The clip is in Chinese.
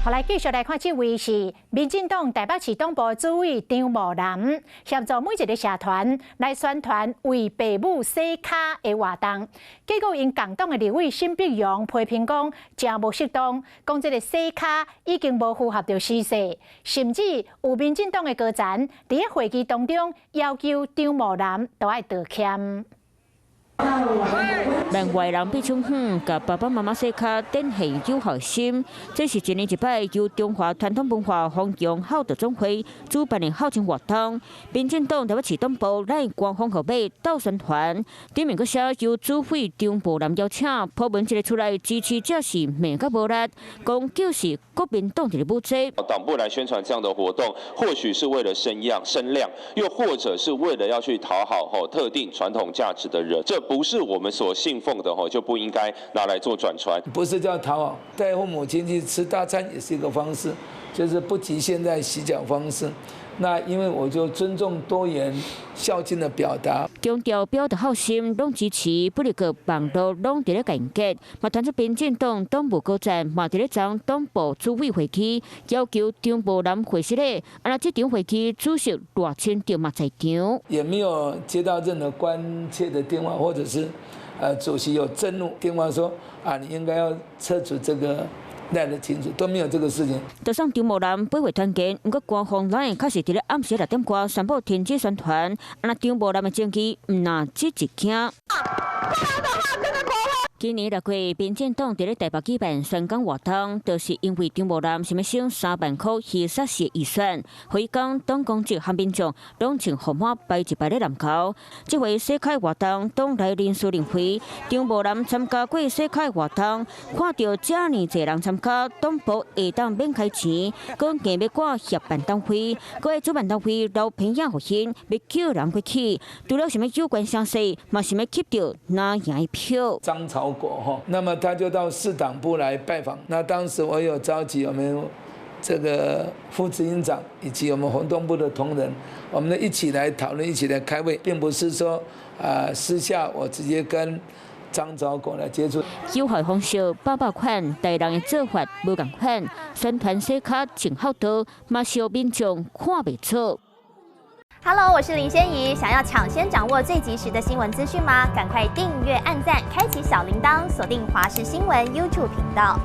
后来继续来看，这位是民进党台北市党部主委张茂南，协助每一个社团来宣传为爸母洗脚的活动。结果因共党的立委沈碧荣批评讲，真无适当，讲这个洗脚已经无符合着时势，甚至有民进党的高层伫咧会议当中要求张茂南都要道歉。 门外人必冲远，甲爸爸妈妈洗脚，展现友好心。这是一年一摆由中华传统文化弘扬孝道总会主办的孝亲活动。民进党台北市党部来官方号码斗宣传，顶面阁写由主委张茂南邀请，普文一个出来支持，这是命甲无力，讲就是国民党一个武责。党部来宣传这样的活动，或许是为了声量，又或者是为了要去讨好特定传统价值的人，这不是我们所信奉的就不应该拿来做转传。不是叫讨好，带父母亲去吃大餐也是一个方式，就是不局限在洗脚方式。那因为我就尊重多元孝敬的表达，强调表达好心，拢支持，不离个网络拢伫咧改革。嘛，传出民进党党部高层嘛伫咧将党部主委会议，要求张茂南会室咧，那这场会议主席赖清德嘛在场，也没有接到任何关切的电话，或者是主席有震怒电话说你应该要撤除这个。 赖得清楚，都没有这个事情。就算张茂南八月团建，不过官方咱确实伫咧暗时6点歌宣布停止宣传，那张茂南的政绩唔拿这一件。今年6月，民进党伫咧台北举办宣讲活动，就是因为张茂南想要省3万块去杀死预算，回讲党公职和民众拢穿红马摆一排咧南高。这回洗脚活动，党内人事领会，张茂南参加过洗脚活动，看到这么侪人参加，党部下当免开钱，佮硬要赶协办党会，佮会主办党会留平养互因，要叫人过去，除了想要有关声势，嘛想要吸到拿赢一票。张朝国那么他就到市党部来拜访。那当时我有召集我们这个副执行长以及我们活动部的同仁，我们一起来讨论，一起来开会，并不是说私下我直接跟张朝国来接触。有害方式8百款，大人的做法无共款，宣传洗脚真好道，嘛是有民众看袂出。Hello， 我是林仙怡。想要抢先掌握最及时的新闻资讯吗？赶快订阅、按赞、开启小铃铛，锁定华视新闻 YouTube 频道。